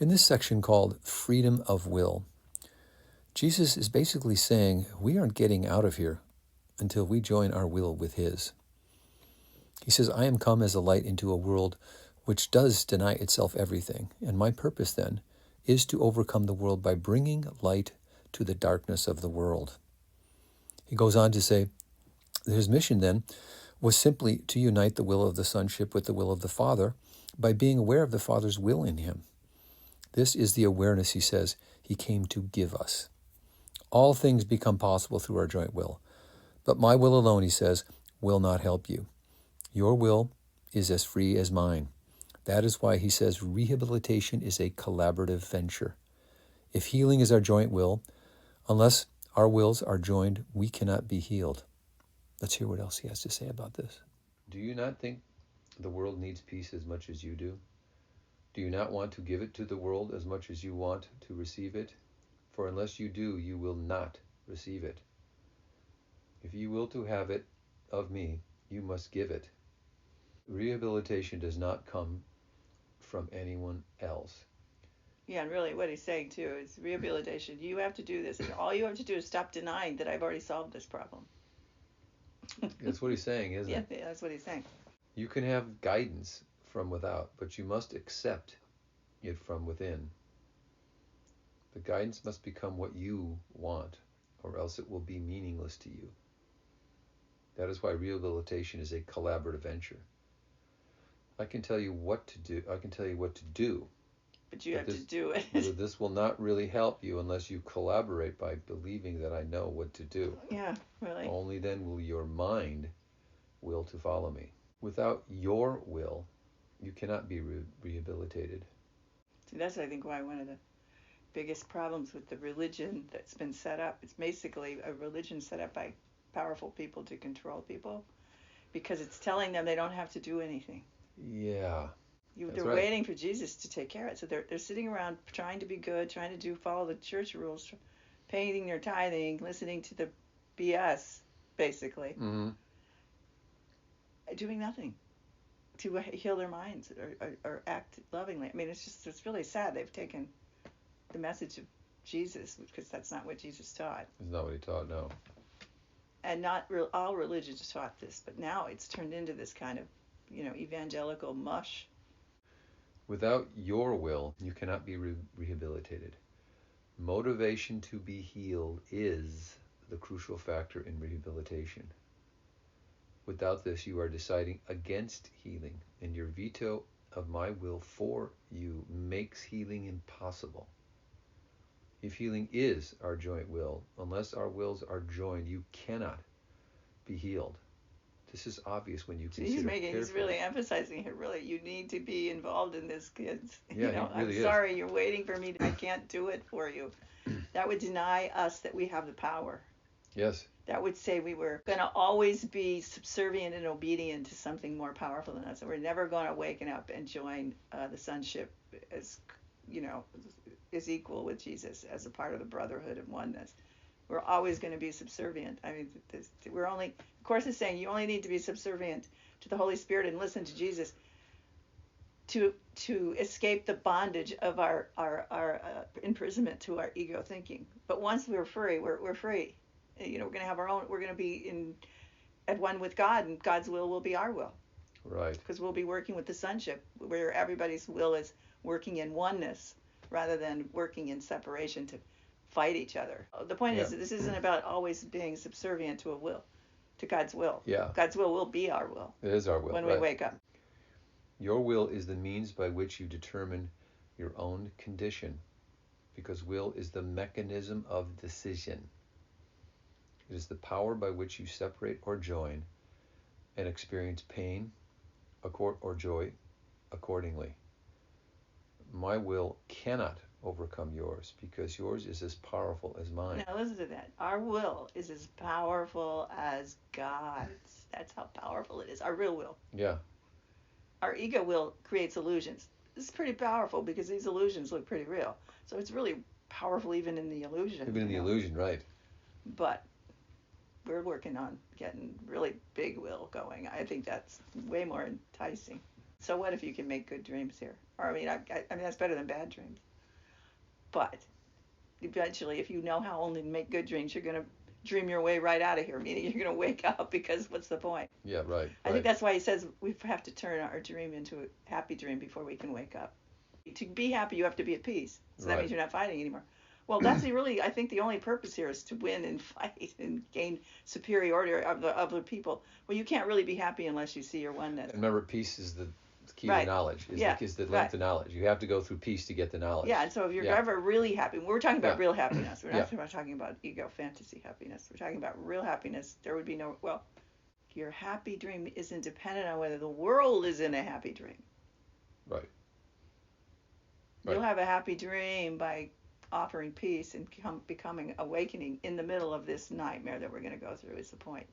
In this section called Freedom of Will, Jesus is basically saying we aren't getting out of here until we join our will with His. He says, I am come as a light into a world which does deny itself everything, and my purpose then is to overcome the world by bringing light to the darkness of the world. He goes on to say, his mission then was simply to unite the will of the sonship with the will of the Father by being aware of the Father's will in him. This is the awareness, he says, he came to give us. All things become possible through our joint will. But my will alone, he says, will not help you. Your will is as free as mine. That is why he says rehabilitation is a collaborative venture. If healing is our joint will, unless our wills are joined, we cannot be healed. Let's hear what else he has to say about this. Do you not think the world needs peace as much as you do? Do you not want to give it to the world as much as you want to receive it? For unless you do, you will not receive it. If you will to have it of me, you must give it. Rehabilitation does not come from anyone else. Yeah, and really what he's saying too is rehabilitation. You have to do this, and all you have to do is stop denying that I've already solved this problem. That's what he's saying, isn't it? Yeah, that's what he's saying. You can have guidance from without, but you must accept it from within. The guidance must become what you want, or else it will be meaningless to you. That is why rehabilitation is a collaborative venture. I can tell you what to do. I can tell you what to do. But you have to do it. This will not really help you unless you collaborate by believing that I know what to do. Yeah, really. Only then will your mind will to follow me. Without your will, you cannot be rehabilitated. See, that's, I think, why one of the biggest problems with the religion that's been set up, it's basically a religion set up by powerful people to control people, because it's telling them they don't have to do anything. Yeah. They're right. Waiting for Jesus to take care of it. So they're sitting around trying to be good, trying to follow the church rules, paying their tithing, listening to the BS, basically, doing nothing to heal their minds or act lovingly. I mean, it's really sad. They've taken the message of Jesus, because that's not what Jesus taught. It's not what he taught, no. And not all religions taught this, but now it's turned into this kind of, evangelical mush. Without your will, you cannot be rehabilitated. Motivation to be healed is the crucial factor in rehabilitation. Without this, you are deciding against healing, and your veto of my will for you makes healing impossible. If healing is our joint will, unless our wills are joined, you cannot be healed. This is obvious when you consider carefully. He's really emphasizing here, really, you need to be involved in this, kids. Yeah, he really I'm sorry, you're waiting for me. I can't do it for you. That would deny us that we have the power. Yes. That would say we were going to always be subservient and obedient to something more powerful than us. And we're never going to waken up and join the sonship as, is equal with Jesus as a part of the brotherhood of oneness. We're always going to be subservient. I mean, of course it's saying you only need to be subservient to the Holy Spirit and listen to Jesus to escape the bondage of our imprisonment to our ego thinking. But once we're free, we're free. We're going to have our own, we're going to be at one with God, and God's will be our will. Right. Because we'll be working with the sonship, where everybody's will is working in oneness rather than working in separation to fight each other. The point is that this isn't about always being subservient to a will, to God's will. Yeah. God's will be our will. It is our will. When we wake up. Your will is the means by which you determine your own condition, because will is the mechanism of decision. It is the power by which you separate or join and experience pain or joy accordingly. My will cannot overcome yours, because yours is as powerful as mine. Now listen to that. Our will is as powerful as God's. That's how powerful it is. Our real will. Yeah. Our ego will creates illusions. This is pretty powerful because these illusions look pretty real. So it's really powerful even in the illusion. Even in the illusion, right. But we're working on getting really big will going. I think that's way more enticing. So what if you can make good dreams here? Or I mean, I mean that's better than bad dreams. But eventually, if you know how only to make good dreams, you're gonna dream your way right out of here. Meaning you're gonna wake up, because what's the point? Yeah, right. I think that's why he says we have to turn our dream into a happy dream before we can wake up. To be happy, you have to be at peace. So that Right. means you're not fighting anymore. Well, that's really, I think the only purpose here is to win and fight and gain superiority of the other people. Well, you can't really be happy unless you see your oneness. And remember, peace is the key Right. to knowledge. Yeah. Is the link Right. to knowledge. You have to go through peace to get the knowledge. Yeah, and so if you're Yeah. ever really happy, we're talking about Yeah. real happiness. We're Yeah. not talking about ego fantasy happiness. We're talking about real happiness. There would be no, well, your happy dream isn't dependent on whether the world is in a happy dream. Right. You'll Right. have a happy dream by offering peace and becoming awakening in the middle of this nightmare that we're going to go through, is the point.